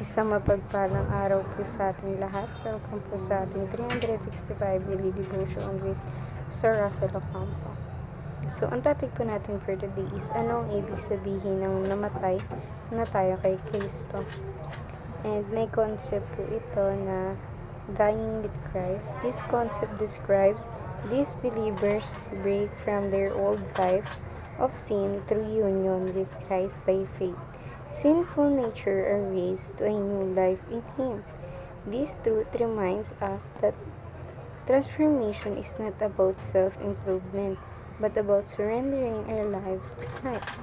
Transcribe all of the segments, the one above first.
Isang mapagpalang araw po sa ating lahat. Welcome po sa ating 365 Daily Devotion with Sir Russell Ocampo. So, ang topic po natin for today is ano ang ibig sabihin ng namatay na tayo kay Kristo. And may concept po ito na dying with Christ. This concept describes these believers break from their old life of sin through union with Christ by faith. Sinful nature are raised to a new life in Him. This truth reminds us that transformation is not about self-improvement, but about surrendering our lives to Christ.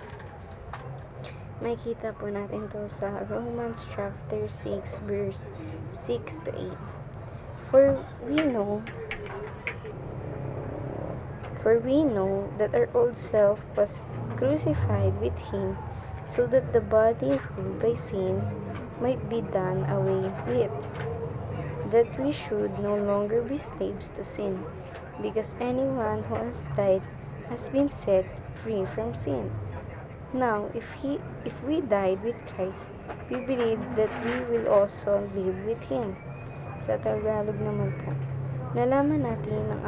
Makikita po natin to sa Romans chapter 6 verse 6 to 8. For we know that our old self was crucified with Him, so that the body ruled by sin might be done away with, that we should no longer be slaves to sin, because anyone who has died has been set free from sin. Now, if we died with Christ, we believe that we will also live with Him. Sa Tagalog naman po, nalaman natin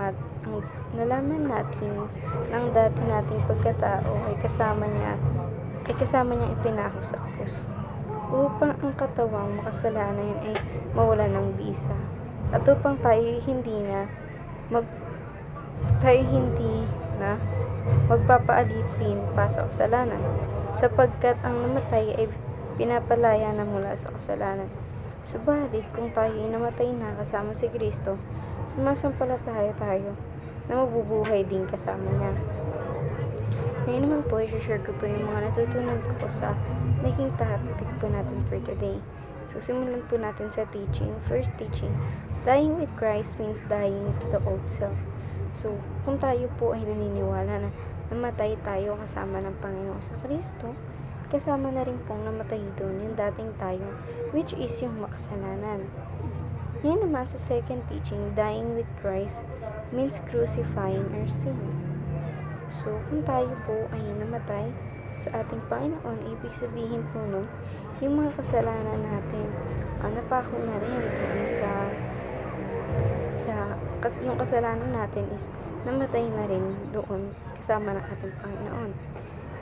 ng dati nating pagkatao ay kasama niyang ipinako sa krus, upang ang katawang makasalanan ay mawala ng bisa, at upang tayo hindi na magpapaalipin pa sa kasalanan, sapagkat ang namatay ay pinapalaya na mula sa kasalanan. Subalit kung tayo ay namatay na kasama si Kristo, sumasampalataya tayo na mabubuhay din kasama niya. Ngayon naman po, i-share ko po yung mga natutunan ko sa naging topic po natin for today. So, simulan po natin sa teaching. First teaching, dying with Christ means dying to the old self. So, kung tayo po ay naniniwala na namatay tayo kasama ng Panginoon sa Kristo, kasama na rin pong namatay doon yung dating tayo, which is yung makasalanan. Ngayon naman sa second teaching, dying with Christ means crucifying our sins. So, kung tayo po ay namatay sa ating Panginoon, ibig sabihin po nun, yung mga kasalanan natin, napako na rin yung kasalanan natin is namatay na rin doon kasama ng ating Panginoon.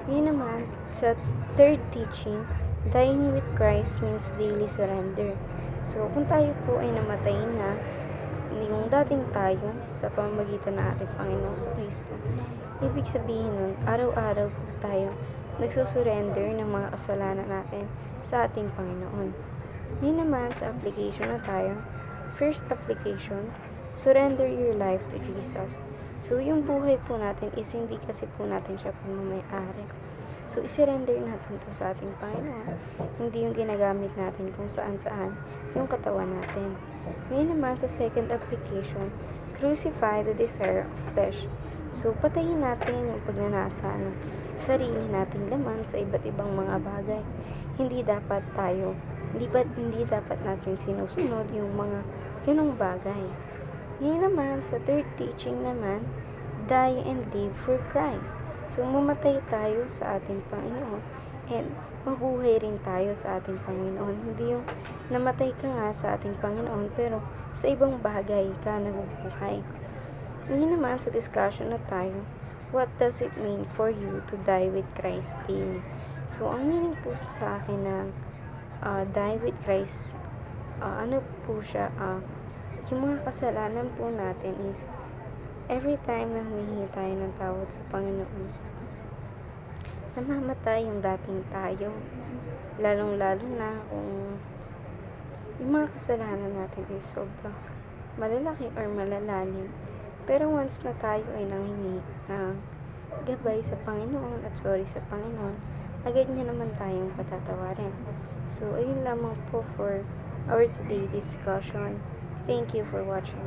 Ngayon naman, sa third teaching, dying with Christ means daily surrender. So, kung tayo po ay namatay na, yung dating tayo sa pamamagitan ng ating Panginoon sa Kristo, ibig sabihin nun, araw-araw po tayo nagsusurrender ng mga kasalanan natin sa ating Panginoon. Ngayon naman sa application na tayo. First application, surrender your life to Jesus. So, yung buhay po natin is hindi kasi po natin siya pamamayari. So, isurrender natin to sa ating Panginoon. Hindi yung ginagamit natin kung saan-saan yung katawan natin. Ngayon naman sa second application, crucify the desire of flesh. So, patayin natin yung pagnanasa ng sarili nating laman sa iba't ibang mga bagay. Hindi dapat natin sinusunod yung mga ganong bagay. Ngayon naman, sa third teaching naman, die and live for Christ. So, mamatay tayo sa ating Panginoon and mabuhay rin tayo sa ating Panginoon. Hindi yung namatay ka nga sa ating Panginoon pero sa ibang bagay ka nabubuhay. Ngayon naman sa discussion na tayo, what does it mean for you to die with Christ daily? So, ang meaning po sa akin ng die with Christ, ano po siya, yung mga kasalanan po natin is every time na humihingi tayo ng tawad sa Panginoon, namamatay yung dating tayo, lalong-lalo na kung yung mga kasalanan natin ay sobrang malalaki or malalalim. Pero once na tayo ay nanghingi ng gabay sa Panginoon at sorry sa Panginoon, agad niya naman tayong patatawarin. So, ayun lamang po for our today discussion. Thank you for watching.